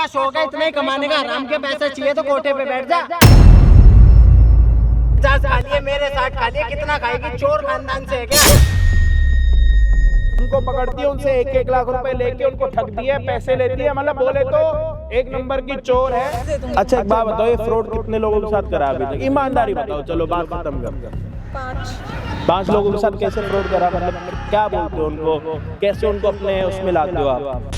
का शौक है इतना ही कमाने का, हराम के पैसे चाहिए तो कोठे पे बैठ जा। 50 खा लिए मेरे 60 खा लिए, कितना खाएगी? चोर खानदान से है क्या? उनको पकड़ती है, उनसे 1-1 लाख रुपए लेके उनको ठग दिए, पैसे लेती है, मतलब बोले तो एक नंबर की चोर है। अच्छा एक बात बताओ, ये फ्रॉड कितने लोगों के साथ करा अभी तक? ईमानदारी बताओ, चलो बात खत्म कर। 5 लोगों के साथ कैसे फ्रॉड करा? मतलब क्या बोलते हो उनको, कैसे उनको अपने उसमें लाते हो आप?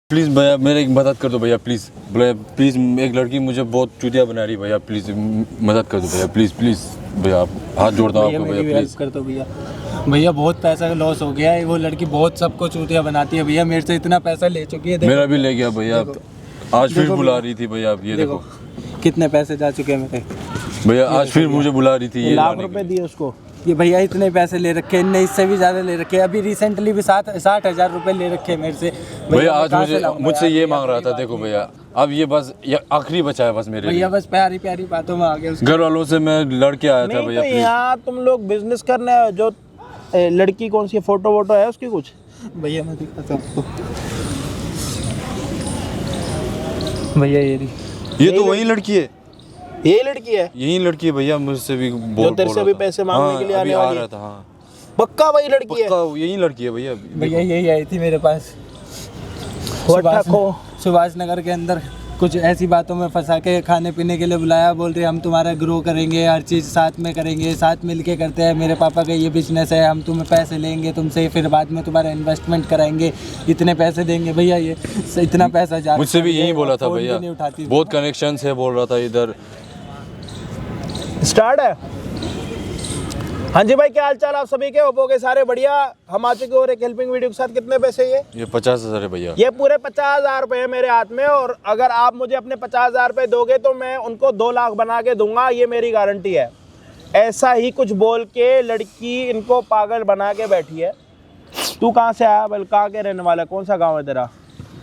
प्लीज़ भैया मेरे एक मदद कर दो भैया, प्लीज़ भैया, प्लीज़ एक लड़की मुझे बहुत चूतिया बना रही भैया, प्लीज़ मदद कर दो भैया, प्लीज़ प्लीज़ भैया, आप हाथ जोड़ता हूँ आपको भैया, प्लीज़ कर दो भैया। भैया बहुत पैसा का लॉस हो गया है, वो लड़की बहुत सबको चूतिया बनाती है भैया, मेरे से इतना पैसा ले चुकी है। मेरा भी ले गया भैया, आज फिर बुला रही थी भैया, ये देखो कितने पैसे जा चुके हैं मेरे भैया, आज फिर मुझे बुला रही थी। ये लाख रुपए दिए उसको? ये भैया इतने पैसे ले रखे हैं, नहीं इससे भी ज़्यादा ले रखे हैं, अभी रिसेंटली भी 60,000 रुपए ले रखे हैं मेरे से भैया। आज मुझसे ये मांग रहा था, देखो भैया अब ये बस आखिरी बचा है बस मेरे भैया, बस प्यारी प्यारी बातों में आ गया। घर वालों से मैं लड़के आया था भैया। तो यहाँ तुम लोग बिजनेस करने आए हो, जो लड़की कौन सी फोटो वोटो है उसकी कुछ? भैया मैं दिखाता हूँ आपको, भैया ये तो वही लड़की है, यही लड़की है? यही लड़की है भैया, मुझसे भी जो तेरे से भी पैसे मांगने के लिए आने वाली रहा था। हाँ पक्का वही लड़की है? पक्का यही लड़की है भैया। भैया यही आई थी मेरे पास सुभाष नगर के अंदर, कुछ ऐसी बातों में फंसा के खाने पीने के लिए बुलाया, बोल रहे हम तुम्हारा ग्रो करेंगे, हर चीज़ साथ में करेंगे, साथ मिल के करते हैं, मेरे पापा का ये बिजनेस है, हम तुम्हें पैसे लेंगे तुमसे, फिर बाद में तुम्हारा इन्वेस्टमेंट कराएंगे, इतने पैसे देंगे। भैया ये इतना पैसा जा मुझसे भी यही बोला था भैया, बहुत कनेक्शन है बोल रहा था इधर। स्टार्ट है। हाँ जी भाई, क्या हाल चाल आप सभी के? होपो के सारे बढ़िया। हम आ चुके और एक हेल्पिंग वीडियो के साथ। कितने पैसे ये 50,000 है भैया। ये पूरे 50,000 रुपए है मेरे हाथ में, और अगर आप मुझे अपने 50,000 रुपए दोगे तो मैं उनको 2 लाख बना के दूंगा, ये मेरी गारंटी है। ऐसा ही कुछ बोल के लड़की इनको पागल बना के बैठी है। तू कहाँ से आया? बल कहाँ के रहने वाला? कौन सा गाँव है तेरा?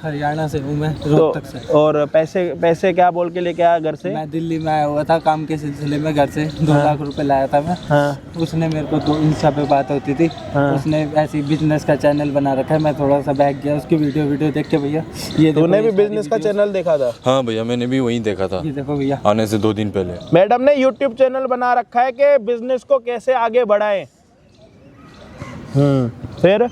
हरियाणा से हूँ मैं, रोहतक से। और पैसे क्या बोल के लेके आया घर से? मैं दिल्ली में आया हुआ था काम के सिलसिले में, घर से 2 लाख रुपए लाया था मैं। हाँ। उसने मेरे को तो इंस्टा पे बात होती थी। हाँ। उसने ऐसी बिजनेस का चैनल बना रखा है, मैं थोड़ा सा बैठ गया उसकी वीडियो देख के। भैया ये तूने भी बिजनेस का चैनल देखा था? हाँ भैया मैंने भी वही देखा था, ये देखो भैया, आने से 2 दिन पहले मैडम ने यूट्यूब चैनल बना रखा है कि बिजनेस को कैसे आगे बढ़ाएं। फिर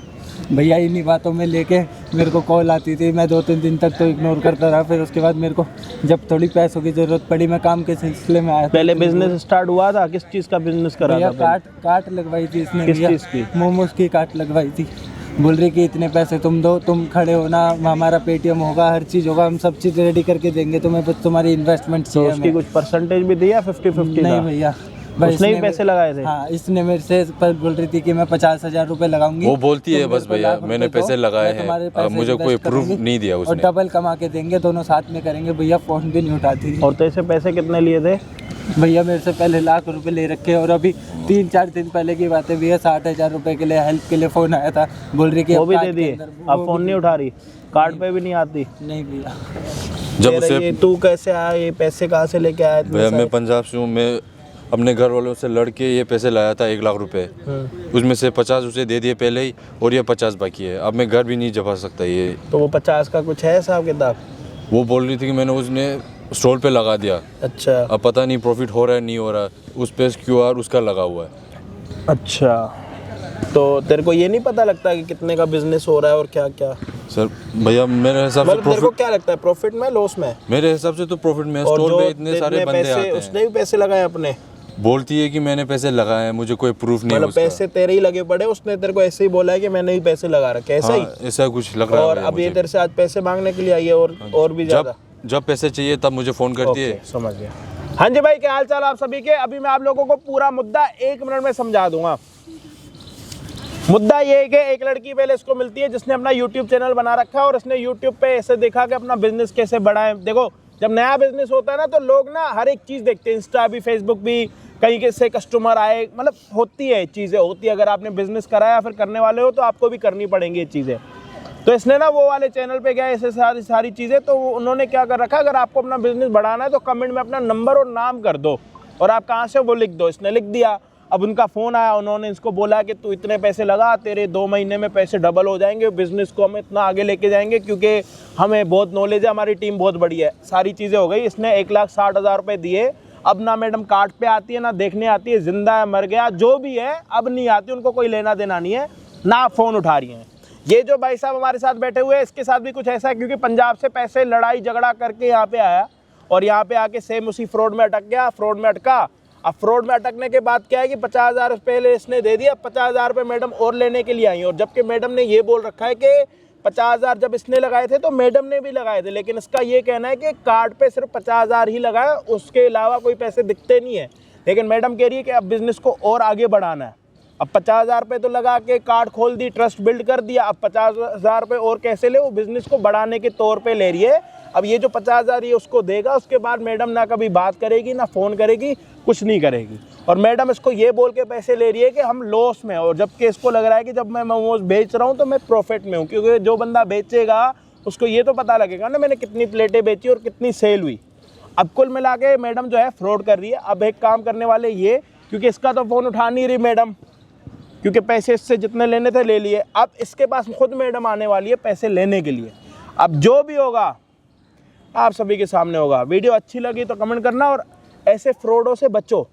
भैया इन्हीं बातों में लेके मेरे को कॉल आती थी, मैं 2-3 दिन तक तो इग्नोर करता रहा। फिर उसके बाद मेरे को जब थोड़ी पैसों की जरूरत पड़ी, मैं काम के सिलसिले में आया था। पहले बिजनेस स्टार्ट हुआ था? किस चीज़ का बिजनेस करा था? काट लगवाई थी इसने। किस चीज़ की? मोमोज की काट लगवाई थी। बोल रही कि इतने पैसे तुम दो, तुम खड़े हो ना, हमारा पेटीएम होगा, हर चीज़ होगा, हम सब चीज़ रेडी करके देंगे तुम्हें, बस तुम्हारी इन्वेस्टमेंट चाहिए। उसकी कुछ परसेंटेज भी दिया? 50-50? नहीं भैया, उसने ही पैसे लगाए थे? हाँ, इसने मेरे से बोल रही थी कि मैं 50,000 रुपए लगाऊंगी। वो बोलती है बस भैया मैंने पैसे लगाए हैं, मुझे कोई प्रूफ नहीं दिया उसने, और डबल कमा के देंगे, दोनों साथ में करेंगे। भैया फोन भी नहीं उठाती थी। और तेरे पैसे कितने लिए थे? भैया मेरे से पहले लाख रुपए ले रखे, और अभी 3-4 दिन पहले की बात है भैया, 60,000 रुपए के लिए हेल्प के लिए फोन आया था, बोल रही कि वो भी दे दिए? अब फोन नहीं उठा रही? कार्ड पे भी नहीं आती? नहीं भैया। जब उसे तू कैसे आया? ये पैसे कहाँ से लेके आया? भैया मैं पंजाब से हूँ, मैं अपने घर वालों से लड़के ये पैसे लाया था 1 लाख रुपए, उसमें से 50 उसे दे दिए पहले ही, और ये 50 बाकी है। अब मैं घर भी नहीं जमा सकता ये। तो वो 50 का कुछ है हिसाब किताब? वो बोल रही थी कि मैंने उसने स्टॉल पे लगा दिया। अच्छा। अब पता नहीं प्रॉफिट हो रहा है नहीं हो रहा, उस पे QR उसका लगा हुआ है। अच्छा, तो तेरे को ये नहीं पता लगता कि कितने का बिजनेस हो रहा है और क्या क्या? सर भैया मेरे हिसाब से तेरे को क्या लगता है, प्रॉफिट में लॉस में? मेरे हिसाब से तो प्रॉफिट में। स्टॉल पे इतने सारे बंदे आते हैं। उसने भी पैसे लगाए अपने? बोलती है कि मैंने पैसे लगाए हैं, मुझे कोई प्रूफ नहीं है मतलब पैसे तेरे ही लगे पड़े, उसने तेरे को ऐसे ही बोला है कि मैंने ही पैसे लगा रखे? ऐसा ही? ऐसा कुछ लग रहा है। और अब ये तेरे से आज पैसे मांगने के लिए आई है, और भी ज्यादा? जब पैसे चाहिए तब मुझे फोन करती है। समझ गया। हाँ जी भाई, क्या हाल चाल आप सभी के? अभी मैं आप लोगों को पूरा मुद्दा 1 मिनट में समझा दूंगा। मुद्दा ये है कि एक लड़की पहले इसको मिलती है जिसने अपना यूट्यूब चैनल बना रखा है, और इसने यूट्यूब पे ऐसे देखा कि अपना बिजनेस कैसे बढ़ाएं। देखो जब नया बिजनेस होता है ना, तो लोग ना हर एक चीज़ देखते हैं, इंस्टा भी, फेसबुक भी, कहीं से कस्टमर आए, मतलब होती है चीज़ें होती है। अगर आपने बिजनेस करा या फिर करने वाले हो तो आपको भी करनी पड़ेंगी ये चीज़ें। तो इसने ना वो वाले चैनल पे गया, ऐसे सारी चीज़ें। तो उन्होंने क्या कर रखा, अगर आपको अपना बिजनेस बढ़ाना है तो कमेंट में अपना नंबर और नाम कर दो, और आप कहाँ से वो लिख दो। इसने लिख दिया। अब उनका फ़ोन आया, उन्होंने इसको बोला कि तू इतने पैसे लगा, तेरे 2 महीने में पैसे डबल हो जाएंगे, बिज़नेस को हम इतना आगे लेके जाएंगे क्योंकि हमें बहुत नॉलेज है, हमारी टीम बहुत बड़ी है। सारी चीज़ें हो गई। इसने 1,60,000 रुपये दिए। अब ना मैडम कार्ड पे आती है, ना देखने आती है, जिंदा है मर गया जो भी है अब नहीं आती, उनको कोई लेना देना नहीं है, ना फ़ोन उठा रही हैं। ये जो भाई साहब हमारे साथ बैठे हुए हैं, इसके साथ भी कुछ ऐसा है, क्योंकि पंजाब से पैसे लड़ाई झगड़ा करके यहाँ पे आया और यहाँ पे आके सेम उसी फ्रॉड में अटक गया। फ्रॉड में अटका। अब फ्रॉड में अटकने के बाद क्या है कि 50,000 पहले इसने दे दिया, 50,000 रुपये मैडम और लेने के लिए आई। और जबकि मैडम ने ये बोल रखा है कि 50,000 जब इसने लगाए थे तो मैडम ने भी लगाए थे, लेकिन इसका ये कहना है कि कार्ड पे सिर्फ 50,000 ही लगाए, उसके अलावा कोई पैसे दिखते नहीं है। लेकिन मैडम कह रही है कि अब बिज़नेस को और आगे बढ़ाना है। अब 50,000 रुपये तो लगा के कार्ड खोल दी, ट्रस्ट बिल्ड कर दिया, अब 50,000 रुपये और कैसे ले, वो बिज़नेस को बढ़ाने के तौर पे ले रही है। अब ये जो 50,000 ये उसको देगा, उसके बाद मैडम ना कभी बात करेगी, ना फ़ोन करेगी, कुछ नहीं करेगी। और मैडम इसको ये बोल के पैसे ले रही है कि हम लॉस में हैं, और जबकि इसको लग रहा है कि जब मैं मोमोज बेच रहा हूँ तो मैं प्रॉफिट में हूँ, क्योंकि जो बंदा बेचेगा उसको ये तो पता लगेगा ना मैंने कितनी प्लेटें बेची और कितनी सेल हुई। अब कुल मिला के मैडम जो है फ्रॉड कर रही है। अब एक काम करने वाले ये, क्योंकि इसका तो फ़ोन उठा नहीं रही मैडम, क्योंकि पैसे इससे जितने लेने थे ले लिए। अब इसके पास खुद मैडम आने वाली है पैसे लेने के लिए। अब जो भी होगा आप सभी के सामने होगा। वीडियो अच्छी लगी तो कमेंट करना, और ऐसे फ्रॉडों से बचो,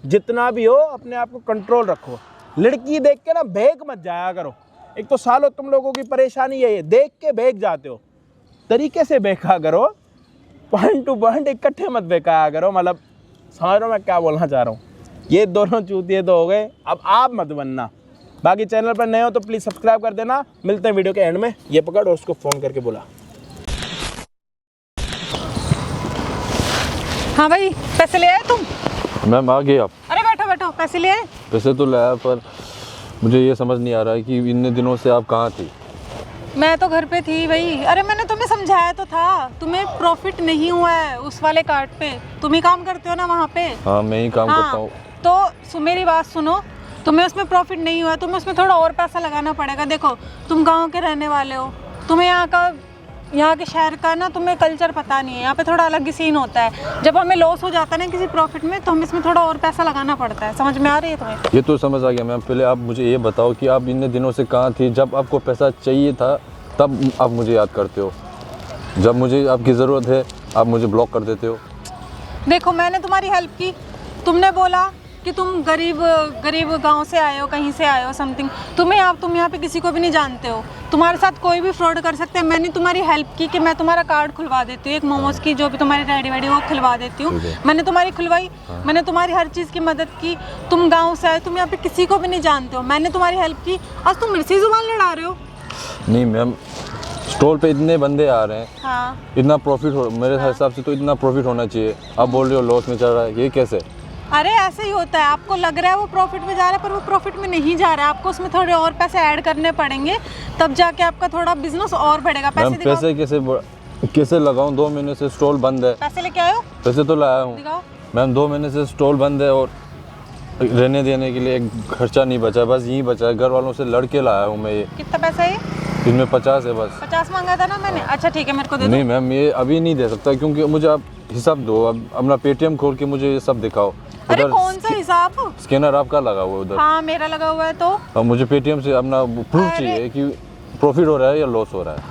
जितना भी हो अपने आप को कंट्रोल रखो। लड़की देख के ना भेग मत जाया करो। एक तो सालों तुम लोगों की परेशानी है, ये देख के भेग जाते हो, तरीके से बेचा करो, पॉइंट टू पॉइंट इकट्ठे मत बेचाया करो। मतलब समझ रहे हो मैं क्या बोलना चाह रहा हूँ। ये दोनों चूतिए तो हो गए, अब आप मत बनना। बाकी चैनल पर नए हो तो प्लीज़ सब्सक्राइब कर देना। मिलते हैं वीडियो के एंड में। ये पकड़ और उसको फ़ोन करके बोला। हाँ भाई, पैसे ले आए तुम? मैम आ गए आप? अरे बैठो बैठो, पैसे ले आए? पैसे तो लाया, पर मुझे ये समझ नहीं आ रहा है कि इतने दिनों से आप कहाँ थी? मैं तो घर पे थी भाई। अरे मैंने तुम्हें समझाया तो था, तुम्हें प्रॉफिट नहीं हुआ है उस वाले कार्ड पे। तुम ही काम करते हो ना वहाँ पे? हाँ मैं ही काम करता हूँ। तो मेरी बात सुनो, तुम्हें उसमें प्रॉफिट नहीं हुआ, तुम्हें उसमें थोड़ा और पैसा लगाना पड़ेगा। देखो तुम गाँव के रहने वाले हो, तुम्हें यहाँ के शहर का ना तुम्हें कल्चर पता नहीं है। यहाँ पे थोड़ा अलग ही सीन होता है। जब हमें लॉस हो जाता है ना किसी प्रॉफिट में, तो हम इसमें थोड़ा और पैसा लगाना पड़ता है। समझ में आ रही है तुम्हें? ये तो समझ आ गया मैम। पहले आप मुझे ये बताओ कि आप इतने दिनों से कहाँ थी? जब आपको पैसा चाहिए था तब आप मुझे याद करते हो, जब मुझे आपकी ज़रूरत है आप मुझे ब्लॉक कर देते हो। देखो मैंने तुम्हारी हेल्प की, तुमने बोला कि तुम गरीब गांव से आए हो, कहीं से आए हो समथिंग। तुम यहाँ पे किसी को भी नहीं जानते हो, तुम्हारे साथ कोई भी फ्रॉड कर सकते हैं। मैंने तुम्हारी हेल्प की कि मैं तुम्हारा कार्ड खुलवा देती हूँ, एक मोमोज की जो भी तुम्हारी रेडी वेडी वो खुलवा देती हूँ। मैंने तुम्हारी खुलवाई। हाँ। मैंने तुम्हारी हर चीज़ की मदद की। तुम गाँव से आए, तुम यहाँ पे किसी को भी नहीं जानते हो, मैंने तुम्हारी हेल्प की। आज तुम मेरे से जुबान लड़ा रहे हो। नहीं मैम, स्टॉल पे इतने बंदे आ रहे हैं। हाँ। इतना प्रॉफिट हो, मेरे हिसाब से तो इतना प्रॉफिट होना चाहिए। आप बोल रहे हो लॉस में चल रहा है, ये कैसे? अरे ऐसे ही होता है, आपको लग रहा है वो प्रॉफिट में जा रहा है, पर वो प्रॉफिट में नहीं जा रहा है। आपको उसमें थोड़े और पैसे ऐड करने पड़ेंगे, तब जाके आपका थोड़ा बिजनेस और बढ़ेगा। पैसे कैसे लगाऊं? 2 महीने से स्टॉल बंद है। पैसे लेके आए हो? पैसे तो लाया हूँ मैम, 2 महीने से स्टॉल बंद है और रहने देने के लिए एक खर्चा नहीं बचा, बस यही बचा है। घर वालों से लड़के लाया हूँ मैं। ये कितना पैसा है? इसमें 50 है बस। 50 मांगा था ना मैंने। अच्छा ठीक है, मेरे को दे दो। नहीं मैम, ये अभी नहीं दे सकता, क्योंकि मुझे आप हिसाब दो। अब अपना पेटीएम खोल के मुझे ये सब दिखाओ। अरे कौन सा हिसाब? स्कैनर आपका लगा हुआ है उधर? हाँ मेरा लगा हुआ है। तो अब मुझे पेटीएम से अपना प्रूफ चाहिए कि प्रॉफिट हो रहा है या लॉस हो रहा है।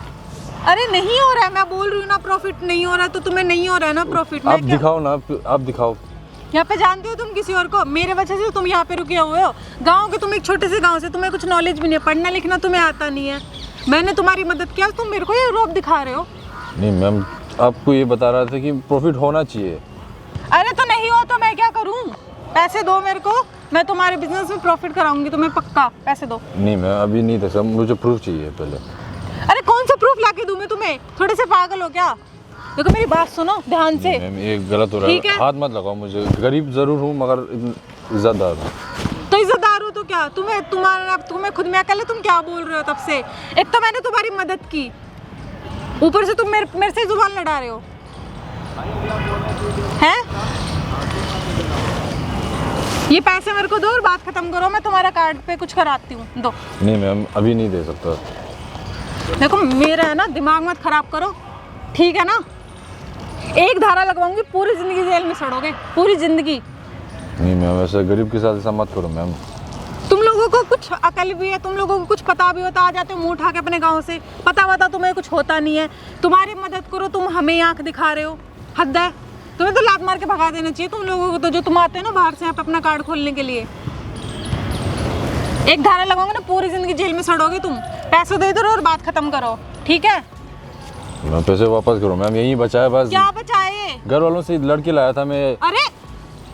अरे नहीं हो रहा है, मैं बोल रही हूँ ना प्रॉफिट नहीं हो रहा है, तो तुम्हें नहीं हो रहा है ना प्रॉफिट। आप दिखाओ ना, आप दिखाओ। यहाँ पे जानते हो तुम किसी और को? मेरे वजह से तुम यहाँ पे रुके हुए हो। गाँव के तुम एक छोटे से गाँव से, तुम्हें कुछ नॉलेज भी नहीं है, पढ़ना लिखना तुम्हें आता नहीं है। मैंने तुम्हारी मदद किया, तुम मेरे को ये रोब दिखा रहे हो। नहीं मैम, आपको ये बता रहा था कि प्रॉफिट होना चाहिए। अरे तो नहीं हो तो मैं क्या करूँ? पैसे दो मेरे को, मैं तुम्हारे बिजनेस में प्रॉफिट कराऊंगी तुम्हें, पक्का। पैसे दो। नहीं मैं अभी नहीं दे सकता, मुझे प्रूफ चाहिए पहले। अरे कौन सा प्रूफ लाके दूं मैं तुम्हें? थोड़े से पागल हो क्या? देखो मेरी बात सुनो ध्यान से। मैम ये गलत हो रहा है, हाथ मत लगाओ मुझे। गरीब जरूर हूँ मगर इज्जतदार हूँ। तो इज्जतदार हो तो क्या? तुम्हें खुद में अकल है? तुम क्या बोल रहे हो तब से? एक तो मैंने तुम्हारी मदद की, ऊपर से तुम मेरे से जुबान लड़ा रहे हो हैं? ये पैसे मेरे को दो और बात खत्म करो। मैं तुम्हारा कार्ड पे कुछ कराती हूँ, दो। नहीं मैम अभी नहीं दे सकता। देखो मेरा है ना, दिमाग मत खराब करो, ठीक है ना? एक धारा लगवाऊंगी, पूरी जिंदगी जेल में सड़ोगे, पूरी जिंदगी। नहीं मैम, ऐसा गरीब के साथ ऐसा मत करो मैम। तुम लोगों को कुछ अकल भी है, तुम लोगों को कुछ पता भी होता, आ जाते हो मुंह उठा के अपने गांव से, पता तुम्हें कुछ होता नहीं है। तुम्हारी मदद करो, तुम हमें आंख दिखा रहे हो, हद है। तुम्हें तो लात मार के भगा देना चाहिए तुम लोगों को, तो जो तुम आते हो ना बाहर से यहाँ पे अपना कार्ड खोलने के लिए। एक धारा लगाओगे ना पूरी जिंदगी जेल में सड़ोगे तुम। पैसे दे दो और बात खत्म करो, ठीक है? मैम पैसे वापस करो मैम, यही बचाया बस। क्या बचाए? घर वालों से लड़की लाया था मैं। अरे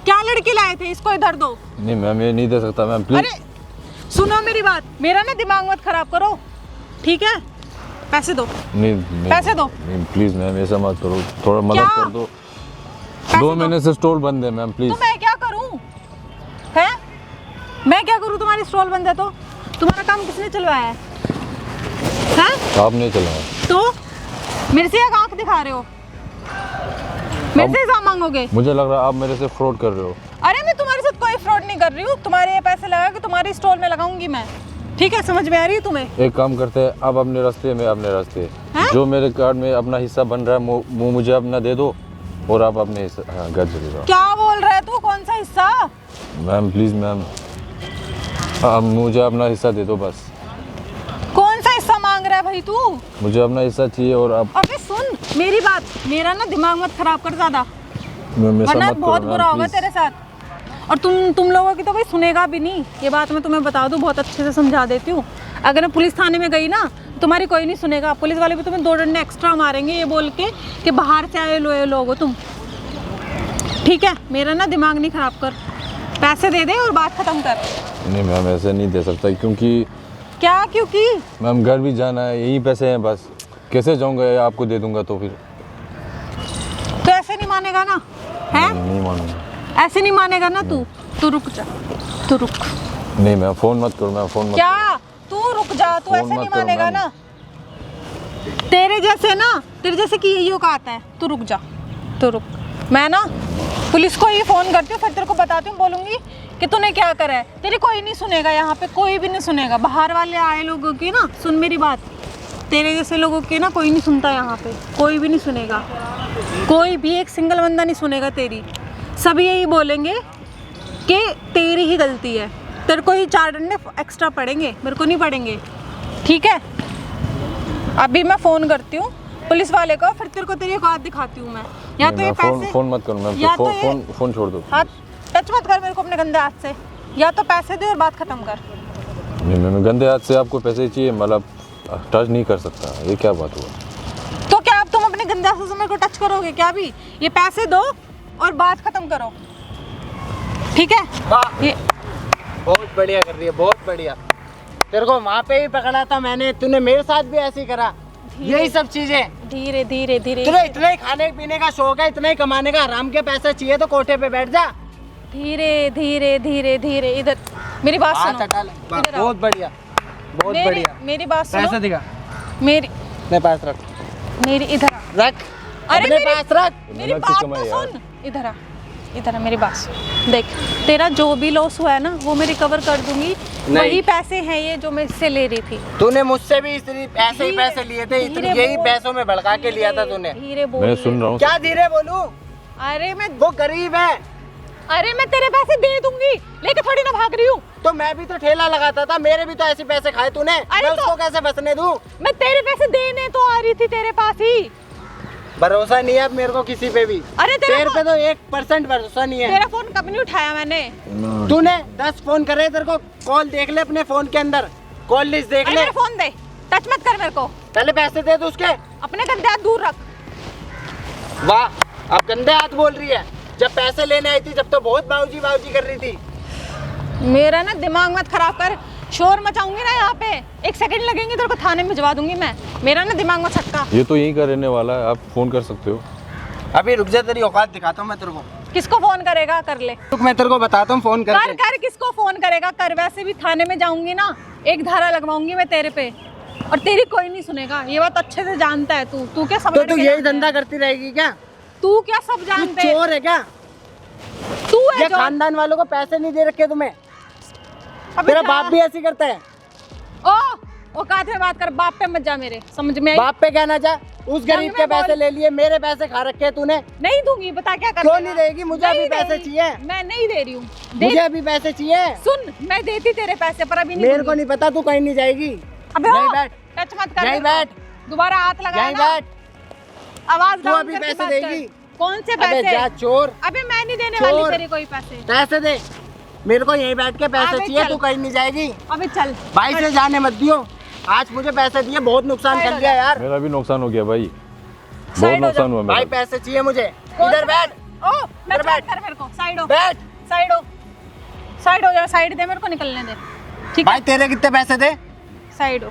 क्या लड़की लाए थे? इसको इधर दो। नहीं मैम, ये नहीं दे सकता मैम, प्लीज। अरे सुनो मेरी बात, मेरा ना दिमाग मत खराब करो, ठीक है? पैसे दो। नहीं पैसे दो। नहीं प्लीज मैम, ऐसा मत करो, थोड़ा मदद क्या? कर दो। 2 महीने से स्टोर बंद है मैम, प्लीज। तो मैं क्या करूं? हैं? मैं क्या करूं? तुम्हारी स्टॉल बंद है तो तुम्हारा काम किसने चलवाया है? हैं? आप नहीं चलाया तो मेरे से एक आंख दिखा रहे हो, मेरे से हिसाब मांगोगे? मुझे लग रहा है आप मेरे से फ्रॉड कर रहे हो। अरे मैं तुम्हारे साथ कोई फ्रॉड नहीं कर रही हूँ, तुम्हारे ये पैसे लगा के तुम्हारी स्टॉल में लगाऊंगी मैं, ठीक है? समझ में आ रही है तुम्हें? एक काम करते हैं, आप अपने रास्ते में अपने रास्ते, हैं? जो मेरे कार्ड में अपना हिस्सा बन रहा है वो मुझे अपना दे दो और आप अपने घर चले जाओ। क्या बोल रहा है तू? कौन सा हिस्सा? मैम प्लीज मैम, आप मुझे अपना हिस्सा दे दो बस। कौन सा हिस्सा मांग रहा है भाई तू? मुझे अपना हिस्सा चाहिए और आप। अबे सुन मेरी बात, मेरा ना दिमाग मत खराब कर ज्यादा, मैम ऐसा वरना मत करो बहुत मैम, बुरा होगा प्लीज। तेरे साथ। और तुम लोगों की तो कोई सुनेगा भी नहीं, ये बात मैं तुम्हें बता दूं, बहुत अच्छे से समझा देती हूँ। अगर मैं पुलिस थाने में गई ना, तुम्हारी कोई नहीं सुनेगा, पुलिस वाले भी तुम्हें 2 डंडे एक्स्ट्रा मारेंगे ये बोल के कि बाहर से आए लोग हो तुम, ठीक है? मेरा ना दिमाग नहीं खराब कर, पैसे दे दे और बात खत्म कर। नहीं मैम, ऐसे नहीं दे सकता, क्योंकि क्या क्योंकि? मैम घर भी जाना है, यही पैसे हैं बस, कैसे जाऊंगा? आपको दे दूंगा तो फिर। तो ऐसे नहीं मानेगा ना, है? नहीं मानूंगा। ऐसे नहीं मानेगा ना तू रुक जा, तू रुक। नहीं मैम, फोन मत करो मैम, फोन मत क्या? तू रुक जा, तू फोन ऐसे मत नहीं करो मानेगा मैम। ना। तेरे जैसे की यही औकात है, तू रुक जा, तू रुक। मैं ना पुलिस को ही फोन करती हूँ, फिर तेरे को बताती हूँ, बोलूंगी कि तूने क्या करा है। तेरी कोई नहीं सुनेगा यहाँ पे, कोई भी नहीं सुनेगा। बाहर वाले आए लोगों की ना, सुन मेरी बात, तेरे जैसे लोगों की ना कोई नहीं सुनता यहाँ पे, कोई भी नहीं सुनेगा, कोई भी एक सिंगल बंदा नहीं सुनेगा तेरी। सभी यही बोलेंगे कि तेरी ही गलती है, तेरे को ही 4 डंडे एक्स्ट्रा पड़ेंगे, मेरे को नहीं पड़ेंगे, ठीक है? अभी मैं फ़ोन करती हूँ पुलिस वाले को, फिर तेरे को तेरी औकात दिखाती हूँ मैं। या तो ये पैसे, फोन मत करो मैम, या तो ये फोन छोड़ दो। हाथ टच मत कर मेरे को अपने गंदे हाथ से, या तो पैसे दे और बात खत्म कर। नहीं मैम, गंदे हाथ से आपको पैसे चाहिए, मतलब टच नहीं कर सकता, ये क्या बात हुआ? तो क्या अब तुम अपने गंदे हाथों से मेरे को टच करोगे क्या? भी ये पैसे दो और बात खत्म करो, ठीक है? ये बहुत बढ़िया कर रही है, बहुत बढ़िया। तेरे को वहाँ पे ही पकड़ा था मैंने, तूने मेरे साथ भी ऐसे ही करा। यही सब चीजें, धीरे धीरे धीरे, तुझे इतना ही खाने पीने का शौक है, इतना ही कमाने का, आराम के पैसे चाहिए तो कोठे पे बैठ जा। धीरे धीरे धीरे धीरे, इधर मेरी बात हाथ सुनो, हटा ले। इधर आओ। बहुत बढ़िया, बहुत बढ़िया। मेरी बात सुनो, पैसे दिखा, मेरी अपने पास रख, मेरी इधर आ। रख, अरे अपने मेरी- पास रख। मेरी मेहनत की बात कमाई तो यार। सुन, इधर आ, इधर आ, मेरी बात सुन। देख, तेरा जो भी लॉस हुआ है ना वो मैं रिकवर कर दूंगी, वही पैसे हैं ये जो मैं इससे ले रही थी। तूने मुझसे भी ऐसे ही धीरे- पैसे लिए थे, इतने धीरे यही बोल। पैसों में भड़का के लिया था तूने। धीरे बोल। मैं सुन रहा हूँ। क्या धीरे बोलूं? अरे मैं वो गरीब है, अरे मैं तेरे पैसे दे दूंगी, लेके थोड़ी ना भाग रही हूँ। तो मैं भी तो ठेला लगाता था, मेरे भी तो ऐसे पैसे खाए तूने, मैं तो- उसको कैसे बचने दूं? मैं तेरे पैसे देने तो आ रही थी तेरे पास ही। भरोसा नहीं है अब मेरे को किसी पे भी। अरे तेरे पे तो 1% भरोसा नहीं है। तेरा फोन कब नहीं उठाया मैंने? तूने 10 फोन करे, तेरे को कॉल देख ले अपने फोन के अंदर, कॉल लिस्ट देख अरे ले। मेरा फोन दे, टच मत कर मेरे को, पहले पैसे दे दो उसके। अपने गंदे हाथ दूर रख। वाह, अब गंदे हाथ बोल रही है। जब पैसे लेने आई थी जब तो बहुत बाऊजी बाऊजी कर रही थी। मेरा ना दिमाग मत खराब कर, शोर मचाऊंगी ना यहाँ पे, 1 सेकंड लगेंगे तेरे को थाने में भिजवा दूंगी मैं। मेरा ना दिमाग मत छक्का। ये तो यहीं का रहने वाला है, आप फोन कर सकते हो। अभी रुक जा, तेरी औकात दिखाता हूँ मैं तेरे को। किसको फोन करेगा? कर ले, रुक, मैं तेरे को बताता हूँ फोन कर करके। कर, किसको फोन करेगा कर। वैसे भी थाने में जाऊंगी ना, 1 धारा लगवाऊंगी मैं तेरे पे, और तेरी कोई नहीं सुनेगा। ये बात अच्छे से जानता है तू क्या सब तो तू लड़के यही जानते हैं? धंधा करती रहेगी क्या? तू क्या सब तू जानते है? चोर है क्या? तू है ये जो खानदान वालों को पैसे नहीं दे रखे तुम्हें? अबे तेरा जा। बाप भी ऐसी करता है। ओ औकात में बात कर, बाप पे मत जा मेरे, समझ में आई? बाप पे कहना जा, उस गरीब में के बोल। पैसे ले लिए, मेरे पैसे खा रखे तूने। नहीं दूंगी, बता क्या कर क्यों नहीं देगी? मुझे अभी पैसे चाहिए। मैं नहीं दे रही हूँ। मुझे अभी पैसे चाहिए। सुन, मैं देती तेरे पैसे पर अभी नहीं मेरे दूंगी। को नहीं पता, तू कहीं नहीं जाएगी। अबे यहीं ओ, बैठ, टच मत कर यहीं मेरे को। बैठ, दोबारा हाथ लगा यहीं बैठ। आवाज तू डाउन अभी करके पैसे बात कर। देगी? कौन से अबे पैसे? जा चोर, अबे मैं नहीं देने चोर। वाली तेरे कोई पैसे। पैसे दे, मेरे को यहीं बैठ के पैसे अबे चाहिए, चल। तू कहीं नहीं जाएगी। अबे चल भाई से जाने मत दियो, आज मुझे पैसे दिए, बहुत नुकसान साइड कर हो दिया जा। यार। मेरा भी नुकसान हो गया भाई, साइड बहुत हो नुकसान जा। हुआ भाई मेरा। पैसे चाहिए मुझे। कौन इधर सा बैठ, ओ, मैं इधर बैठ। कर मेरे को, साइड हो, बैठ। साइड हो, साइड हो जा, साइड दे, मेरे को निकलने दे, ठीक है? भाई तेरे कितने पैसे दे? साइड हो,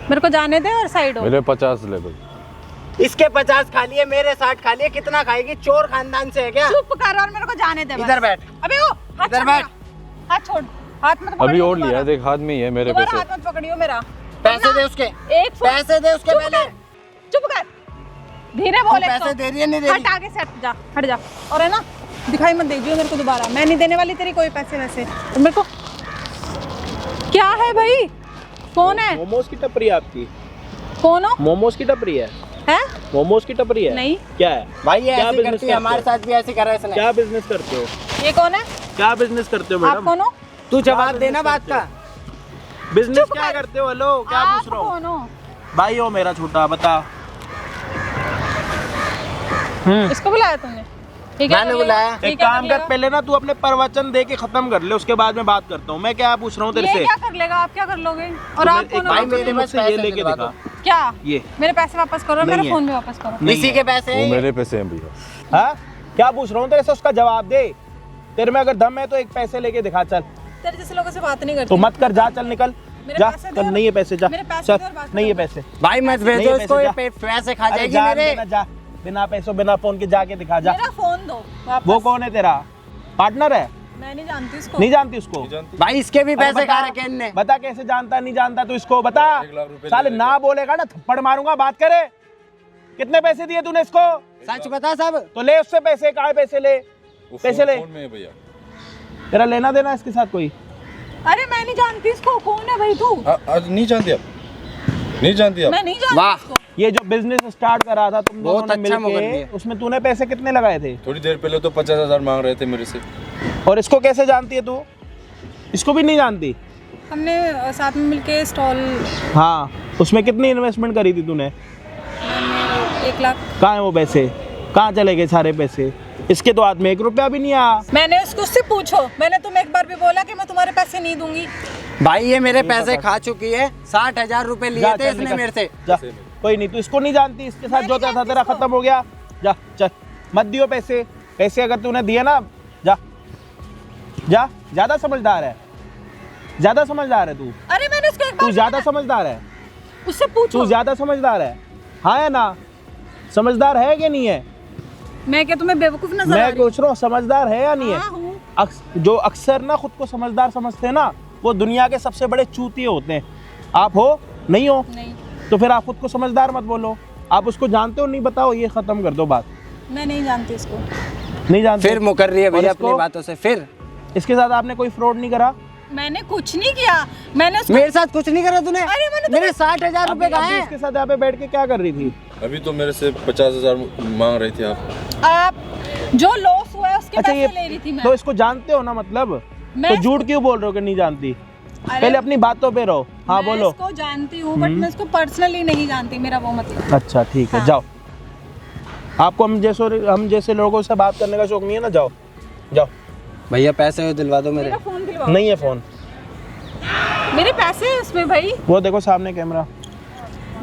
मेरे को जाने दे और साइड हो। मेरे 50 ले भाई। इसके 50 खा लिए, मेरे 60 खा लिए, कितना खाएगी? चोर खानदान से है क्या? चुप कर और मेरे को जाने दे बस। इधर बैठ। अबे ओ, हाथ इधर छोड़ बैठ। मेरा। हाथ छोड़, हाथ मत अभी पकड़ियो और लिया है, दोबारा। देख हाथ में ही है मेरे दोबारा पैसे। हाथ मत पकड़ियो मेरा। पैसे दे उसके, एक फोन- पैसे दे उसके चुप पहले। कर, चुप कर, धीरे तू बोल। एक पैसे तो। दे रही है, नहीं दे हट रही? आगे से हट जा, हट जा। और है ना, दिखाई मत दीजिए मेरे को दोबारा, मैं नहीं देने वाली तेरी कोई पैसे वैसे। तो मेरे को क्या है भाई? कौन है? मोमोज की टपरी है आपकी? कौन हो? मोमोज की टपरी है? है? मोमोज की टपरी है? नहीं। क्या है? भाई ये क्या ऐसी business करती है, करते हमारे हो? साथ भी ऐसी करा है इसने। क्या बिजनेस करते हो? ये कौन है? क्या बिजनेस करते हो आप मैडम? कौन हो? तू जवाब देना बात का। बिजनेस चुप क्या कर। करते हो? हेलो, क्या आप पूछ रहा हूँ? कौन हो? भाई हो मेरा छोटा, बता। इसको बुलाया तुमने? ये क्या मैंने कर लेगा? बुलाया। ये एक क्या काम कर, लेगा? पहले ना तू अपने प्रवचन दे के खत्म कर ले, उसके बाद में बात करता हूँ। मैं क्या पूछ रहा हूँ तेरे ये से? क्या कर लेगा? आप क्या कर लोगे? और तुम्हें आप एक कौन काम भाई हो? कर, मेरे तू पास मुझसे ये पैसे लेके दिलवा दिखा। दो। क्या? ये मेरे पैसे वापस करो, नहीं मेरे है। फोन भी वापस करो। नहीं इसी है। के पैसे वो हैं। मेरे पैसे हैं भैया। हाँ, क्या पूछ रहा हूँ तेरे से, उसका जवाब दे। तेरे में अगर दम है तो एक पैसे लेके दिखा, चल। तेरे जैसे लोगों से बात नहीं करती। तो मत कर, जा, चल निकल मेरे जा। पैसे दे चल, और- नहीं है पैसे, जा मेरे पैसे दे और चल, बात नहीं है करो। पैसे। भाई मत नहीं भेजो है इसको, पैसे, ये जा। पैसे खा अरे जाएगी जान मेरे। देना, जा, बिना पैसों बिना फोन के जाके दिखा, जा। मेरा फोन दो वापस। वो कौन है तेरा पार्टनर? है? मैं नहीं जानती इसको। नहीं जानती उसको? भाई इसके भी अरे पैसे बता, खा रखे इनने। बता कैसे जानता, नहीं जानता तू इसको, बता। 1 लाख रुपए साले ले ना बोलेगा ना थप्पड़ मारूंगा, बात करे। कितने पैसे दिए तूने इसको? सच बता सब। तो ले उससे पैसे, कहाँ पैसे ले? वो पैसे ले। फोन में है भैया। तेरा लेना देना इसके साथ कोई? अरे मैं नहीं जानती इसको, कौन है भाई तू? आज नहीं जानती आप? नहीं जानती आप? मैं नहीं जानती वाह। इसको। ये जो बिजनेस स्टार्ट करा था तुम दोनों बहुत ने अच्छा मुकर मिलके, दिया। उसमें तूने पैसे कितने लगाए थे? थोड़ी देर पहले तो 50,000 मांग रहे थे मेरे से। और इसको कैसे जानती है तू? इसको भी नहीं जानती? हमने साथ में मिलके स्टॉल, हाँ, उसमें कितनी इन्वेस्टमेंट करी थी तूने? 1 लाख। कहाँ है वो पैसे? कहाँ चले गए सारे पैसे? इसके तो हाथ में 1 रुपया भी नहीं आया। मैंने उससे पूछो, मैंने तुम्हें एक बार भी बोला कि मैं तुम्हारे पैसे नहीं दूंगी? भाई ये मेरे पैसे खा चुकी है, 60,000 रुपए लिए जा, थे चल, इसने निकल। मेरे से। जा, कोई नहीं, तू इसको नहीं जानती, इसके साथ मैं जो नहीं था जानती तेरा इसको। खत्म हो गया। जा, चल, मत दियो पैसे। पैसे अगर तूने दिए ना, जा जा। ज्यादा समझदार है, ज्यादा समझदार है तू। अरे मैंने उसको एक तू बार ज्यादा समझदार है, उससे पूछो। तू ज्यादा समझदार है। हाँ है ना? समझदार है कि नहीं है? मैं क्या तुम्हें बेवकूफ नजर आ मैं रही हूँ? पूछ रहा हूँ, समझदार है या नहीं है? हाँ, हूँ। जो अक्सर ना खुद को समझदार समझते हैं ना, वो दुनिया के सबसे बड़े चूतिए होते हैं। आप हो? नहीं हो? नहीं, तो फिर आप खुद को समझदार मत बोलो। आप उसको जानते हो नहीं, बताओ, ये खत्म कर दो बात। मैं नहीं जानती इसको। नहीं जानते? फिर मुकर रही है और भैया इसको? अपनी बातों से। फिर इसके साथ आपने कोई फ्रॉड नहीं करा? मैंने कुछ नहीं किया। मैंने उसको मेरे साथ कुछ नहीं करा तूने। अरे मैंने मेरे 60,000 रुपए अभी कहाँ इसके हैं? साथ यहाँ पे बैठ के क्या कर रही थी? अभी तो मेरे से 50,000 मांग रहे थे आप। जो लॉस हुआ है उसके अच्छा, पैसे ये ले रही थी मैं। तो इसको जानते हो ना, मतलब मैं तो झूठ क्यों बोल रहे हो कि नहीं जानती? अरे, पहले अपनी बातों पे रहो। हाँ मैं बोलो। इसको जानती हूँ बट मैं इसको पर्सनली नहीं जानती, मेरा वो मतलब। अच्छा ठीक है, हाँ। जाओ। आपको हम जैसे लोगों से बात करने का शौक नहीं है ना, जाओ जाओ। भैया पैसे दिलवा दो मेरे। मेरा फोन दिलवाओ। नहीं है फोन, मेरे पैसे हैं उसमें भाई। वो देखो सामने कैमरा।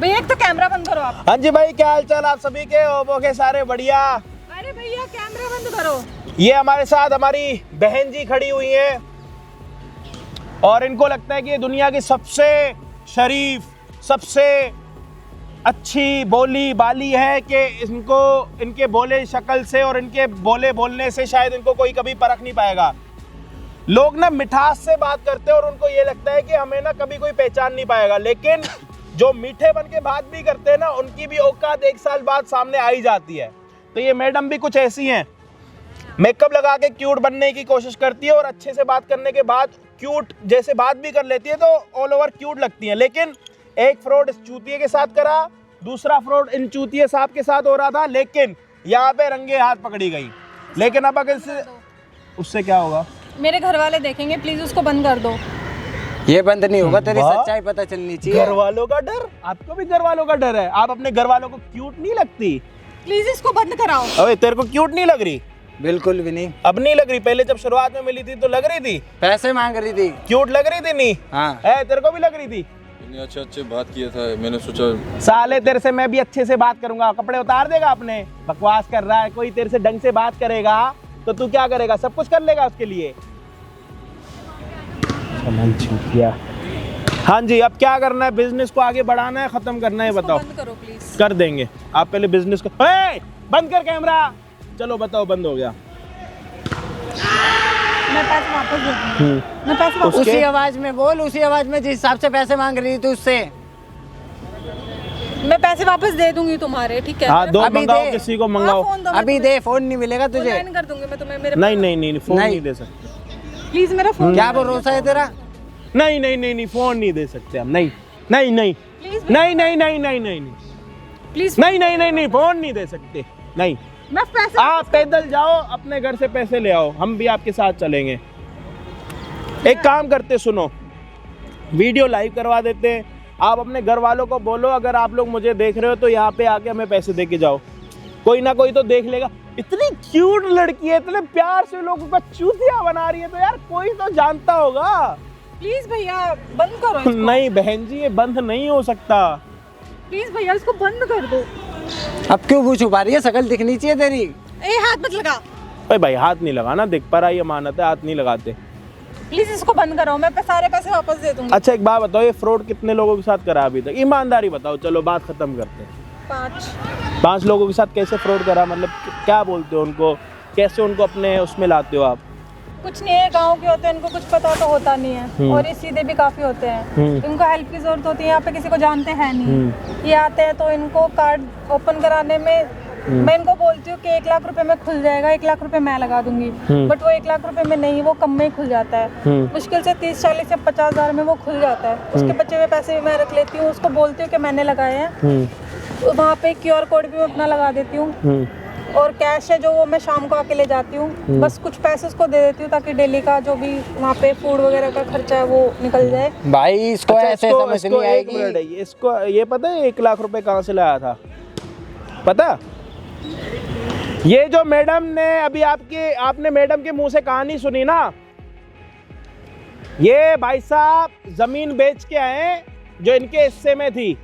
भैया एक तो कैमरा बंद करो आप। हाँ जी भाई, क्या हाल चाल आप सभी के? ओबो के सारे बढ़िया। अरे भैया कैमरा बंद करो। ये हमारे साथ हमारी बहन जी खड़ी हुई हैं और इनको लगता है कि ये दुनिया की सबसे शरीफ, सबसे अच्छी बोली बाली है कि इनको इनके बोले शक्ल से और इनके बोले बोलने से शायद इनको कोई कभी परख नहीं पाएगा। लोग ना मिठास से बात करते हैं और उनको ये लगता है कि हमें ना कभी कोई पहचान नहीं पाएगा, लेकिन जो मीठे बन के बात भी करते हैं ना, उनकी भी औकात 1 साल बाद सामने आई जाती है। तो ये मैडम भी कुछ ऐसी हैं, मेकअप लगा के क्यूट बनने की कोशिश करती है और अच्छे से बात करने के बाद क्यूट जैसे बात भी कर लेती है तो ऑल ओवर क्यूट लगती है, लेकिन एक फ्रॉड इस चूतिए के साथ करा, दूसरा फ्रॉड इन चूतिए साहब के साथ हो रहा था, लेकिन यहाँ पे रंगे हाथ पकड़ी गई। लेकिन अब अगर उससे क्या होगा? मेरे घर वाले देखेंगे, प्लीज उसको बंद कर दो। ये बंद नहीं होगा, तेरी वाह। सच्चाई पता चलनी चाहिए। घर वालों का डर, आपको भी घर वालों का डर है? आप अपने घर वालों को क्यूट नहीं लगती? प्लीज इसको बंद कराओ। अबे तेरे को क्यूट नहीं लग रही? बिल्कुल भी नहीं। अब नहीं लग रही? पहले जब शुरुआत में मिली थी तो लग रही थी, पैसे मांग रही थी। क्यूट लग रही थी? नहीं हाँ। है, तेरे को भी लग रही थी? मैंने अच्छे बात किया था, मैंने सोचा साले तेरे से मैं भी अच्छे से बात करूंगा, कपड़े उतार देगा अपने? बकवास कर रहा है। कोई तेरे से ढंग से बात करेगा तो तू क्या करेगा? सब कुछ कर लेगा उसके लिए। हाँ जी, अब क्या करना है? बिजनेस को आगे बढ़ाना है, खत्म करना है? बताओ। बंद करो प्लीज। कर देंगे। आप पहले बिजनेस को बंद कर कैमरा। चलो बताओ, बंद हो गया। मैं पैसे वापस दे दूंगी। मैं पैसे वापस उसी आवाज में बोल, उसी आवाज में जिस हिसाब से पैसे मांग रही थी उससे। मैं पैसे वापस दे दूंगी तुम्हारे, ठीक है? हाँ, दो अभी मंगाओ, दे। किसी को हाँ, मंगाओ। फोन दो, अभी दे, फोन नहीं मिलेगा तुझे। ऑनलाइन कर दूंगी मैं तुम्हें। मेरे नहीं, फोन नहीं। नहीं दे सकते। प्लीज मेरा फोन। क्या भरोसा है तेरा? नहीं, फोन नहीं दे सकते हम। नहीं, प्लीज नहीं, प्लीज। नहीं, फोन नहीं दे सकते। नहीं, मैं पैसे आप पैदल जाओ, अपने घर से पैसे ले आओ, हम भी आपके साथ चलेंगे। एक काम करते, सुनो, वीडियो लाइव करवा देते हैं। आप अपने घर वालों को बोलो, अगर आप लोग मुझे देख रहे हो तो यहाँ पे आके हमें पैसे दे के जाओ। कोई ना कोई तो देख लेगा। इतनी क्यूट लड़की है, इतने प्यार से लोगों का चूतिया बना रही है, तो यार कोई तो जानता होगा। प्लीज भैया बंद करो इसको। नहीं बहन जी, ये बंद नहीं हो सकता। प्लीज भैया इसको बंद कर दो। अब क्यों वो छुपा रही है? शकल दिखनी चाहिए तेरी। ए हाथ मत लगा। अरे भाई, हाथ नहीं लगाना, देख पर आई अमानत है, हाथ नहीं लगाते। प्लीज इसको बंद करो, मैं सारे पैसे वापस दे दूंगी। अच्छा एक बात बताओ, ये फ्रॉड कितने लोगों के साथ करा अभी तक? ईमानदारी बताओ, चलो बात खत्म करते हैं। 5 लोगों के साथ कैसे फ्रॉड करा? मतलब क्या बोलते हो उनको, कैसे उनको अपने उसमें लाते हो आप? कुछ नहीं है, गांव के होते हैं, इनको कुछ पता तो होता नहीं है, और ये सीधे भी काफी होते हैं। इनको हेल्प की जरूरत होती है, यहाँ पे किसी को जानते हैं नहीं। ये आते हैं तो इनको कार्ड ओपन कराने में मैं इनको बोलती हूँ कि 1 लाख रुपए में खुल जाएगा, 1 लाख रुपए मैं लगा दूंगी, बट वो 1 लाख रुपए में नहीं, वो कम में ही खुल जाता है। मुश्किल से 30, 40 या 50 हज़ार में वो खुल जाता है। उसके बचे हुए पैसे भी मैं रख लेती हूँ, उसको बोलती हूँ कि मैंने लगाए हैं। वहाँ पे QR कोड भी मैं अपना लगा देती हूँ, और कैश है जो वो मैं शाम को आके ले जाती हूँ। बस कुछ पैसे उसको दे देती हूँ ताकि डेली का जो भी वहाँ पे फूड वगैरह का खर्चा है वो निकल जाए। भाई इसको अच्छा, ऐसे समझ नहीं एक मिनट आएगी। है, इसको ये पता है 1 लाख रुपए कहाँ से लाया था? पता? ये जो मैडम ने अभी आपने मैडम के मुंह से कहानी सुनी ना, ये भाई साहब जमीन बेच के आए जो इनके हिस्से में थी।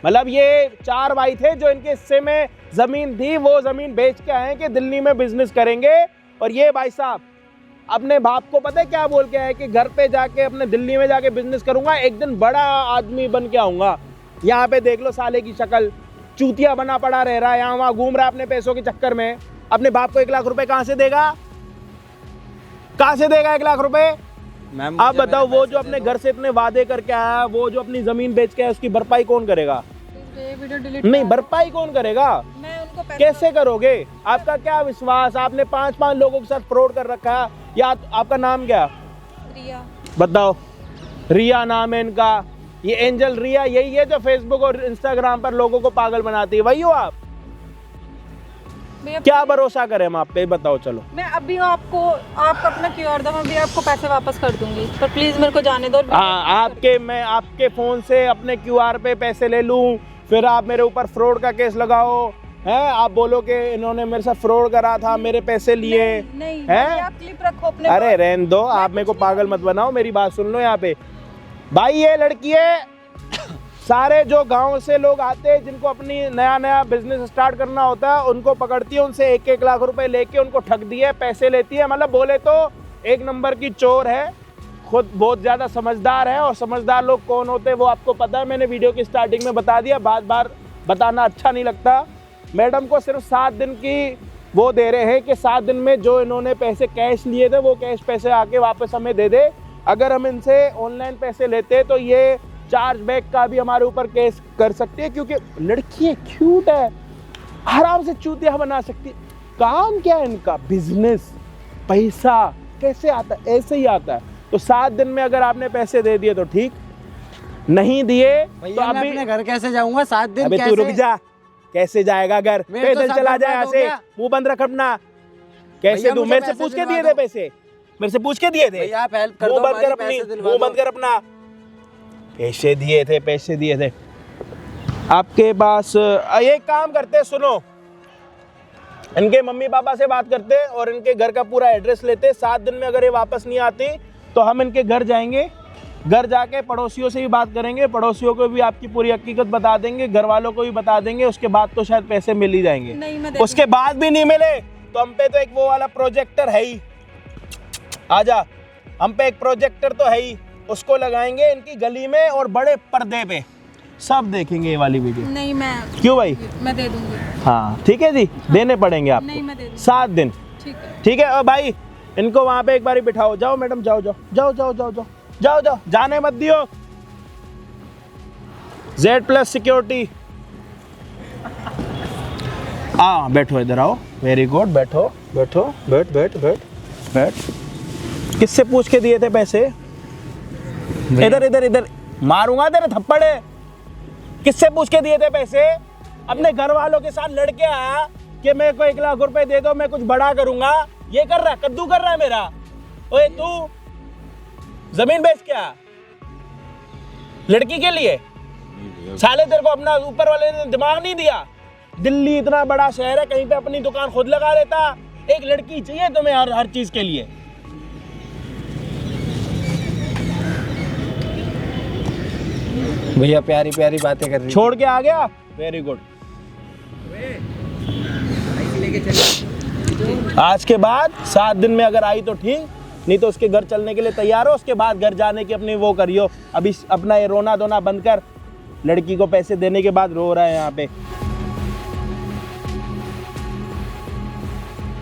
मतलब ये 4 भाई थे जो इनके हिस्से में जमीन थी, वो जमीन बेच के आए कि दिल्ली में बिजनेस करेंगे। और ये भाई साहब अपने बाप को पता है क्या बोल के आए कि घर पे जाके अपने दिल्ली में जाके बिजनेस करूंगा, एक दिन बड़ा आदमी बन के आऊंगा। यहाँ पे देख लो साले की शक्ल, चूतिया बना पड़ा रह रहा है, यहाँ वहाँ घूम रहा है अपने पैसों के चक्कर में। अपने बाप को 1 लाख रुपए कहाँ से देगा? कहाँ से देगा 1 लाख रुपए? आप बताओ, वो जो अपने घर से इतने वादे करके आया, वो जो अपनी जमीन बेच के आया, उसकी भरपाई कौन करेगा? वीडियो डिलीट नहीं, भरपाई कौन करेगा? मैं उनको पैसे कैसे करोगे? आपका क्या विश्वास? आपने 5 लोगों के साथ फ्रॉड कर रखा है। या आपका नाम क्या? रिया। बताओ। रिया नाम है इनका। ये एंजल रिया यही है जो फेसबुक और इंस्टाग्राम पर लोगों को पागल बनाती है, वही हो आप? क्या भरोसा करें हम आप पे, बताओ। चलो मैं अभी आपको अपना QR दो, मैं भी आपको पैसे वापस कर दूंगी, पर प्लीज मेरे को जाने दो। हाँ, मैं आपके फोन से अपने QR पे पैसे ले लूं, फिर आप मेरे ऊपर फ्रॉड का केस लगाओ, हैं? आप बोलो कि इन्होंने मेरे साथ फ्रॉड करा था, मेरे पैसे लिए नहीं, हैं? आप क्लिप रखो अपने अरे पास। रहने दो, आप मेरे को पागल मत बनाओ, मेरी बात सुन लो। यहाँ पे भाई ये लड़की है, सारे जो गांव से लोग आते हैं जिनको अपनी नया बिजनेस स्टार्ट करना होता है, उनको पकड़ती है, उनसे 1-1 लाख रुपए लेके उनको ठग दिए, पैसे लेती है। मतलब बोले तो 1 नंबर की चोर है, खुद बहुत ज़्यादा समझदार है। और समझदार लोग कौन होते हैं वो आपको पता है, मैंने वीडियो की स्टार्टिंग में बता दिया, बार बताना अच्छा नहीं लगता। मैडम को सिर्फ 7 दिन की वो दे रहे हैं कि 7 दिन में जो इन्होंने पैसे कैश लिए थे वो कैश पैसे आके वापस हमें दे दे। अगर हम इनसे ऑनलाइन पैसे लेते तो ये चार्ज बैक का भी हमारे ऊपर केस कर सकती है, क्योंकि लड़की है, क्यूट है, आराम से चूतिया बना सकती है। काम क्या है इनका? बिजनेस। पैसा कैसे आता है? ऐसे ही आता है। तो 7 दिन में अगर आपने पैसे दे दिए तो ठीक, नहीं दिए तो भैया मैं अभी अपने घर कैसे जाऊंगा 7 दिन अबे कैसे? तू रुक जा, कैसे जाएगा घर? मेरे तो पैदल सब चला जाए बर्बाद यहाँ हो से, गया। मुंह बंद रख अपना। कैसे भैया, दूं? मुझे मेरे से पैसे पूछ के दिलवा दिए दो। थे पैसे, मेरे से पूछ के दिए थे। भैया आप हेल्प कर मुंह दो, बंद कर हमारी अपनी, पैसे दिलवा मुंह दो। बंद कर अपना। पैसे दिए थे, पैसे दिए थे आपके पास। एक काम करते, सुनो, इनके मम्मी पापा से बात करते और इनके घर का पूरा एड्रेस लेते। 7 दिन में अगर ये वापस नहीं आती तो हम इनके घर जाएंगे, घर जाके पड़ोसियों से भी बात करेंगे, पड़ोसियों को भी आपकी पूरी हकीकत बता देंगे, घर वालों को भी बता देंगे। उसके बाद तो शायद पैसे मिल ही जाएंगे। नहीं, मैं दे उसके बाद भी नहीं मिले तो हम पे तो एक वो वाला प्रोजेक्टर है ही, आजा, हम पे एक प्रोजेक्टर तो है ही, उसको लगाएंगे इनकी गली में और बड़े पर्दे पे सब देखेंगे ये वाली वीडियो। नहीं, मैं क्यों भाई? मैं दे दूंगी। हाँ ठीक है जी, देने पड़ेंगे आपको। नहीं, मैं दे दूंगी। 7 दिन, ठीक है। ठीक है। और भाई इनको वहां पे एक बार बिठाओ। जाओ मैडम, जाओ जाओ जाओ जाओ जाओ जाओ जाओ जाओ, जाने मत दियो। Z+ सिक्योरिटी, हाँ बैठो, इधर आओ। वेरी गुड, बैठो बैठो, बैठ बैठ बैठ बैठ। किससे पूछ के दिए थे पैसे? इधर इधर इधर, मारूंगा तेरे थप्पड़े। किससे पूछ के दिए थे पैसे? अपने घर वालों के साथ लड़के आया कि मेरे को 1 लाख रुपए दे दो, मैं कुछ बड़ा करूंगा। ये कर रहा है, कद्दू कर रहा है मेरा। ओए तू जमीन बेच क्या लड़की के लिए? साले तेरे को अपना ऊपर वाले ने दिमाग नहीं दिया? दिल्ली इतना बड़ा शहर है, कहीं पे अपनी दुकान खुद लगा लेता। एक लड़की चाहिए तुम्हें हर चीज के लिए। भैया प्यारी प्यारी बातें कर रही छोड़ के आ गया, वेरी गुड। आज के बाद 7 दिन में अगर आई तो ठीक, नहीं तो उसके घर चलने के लिए तैयार हो। उसके बाद घर जाने की अपनी वो करियो। अभी अपना ये रोना धोना बंद कर। लड़की को पैसे देने के बाद रो रहा है यहाँ पे।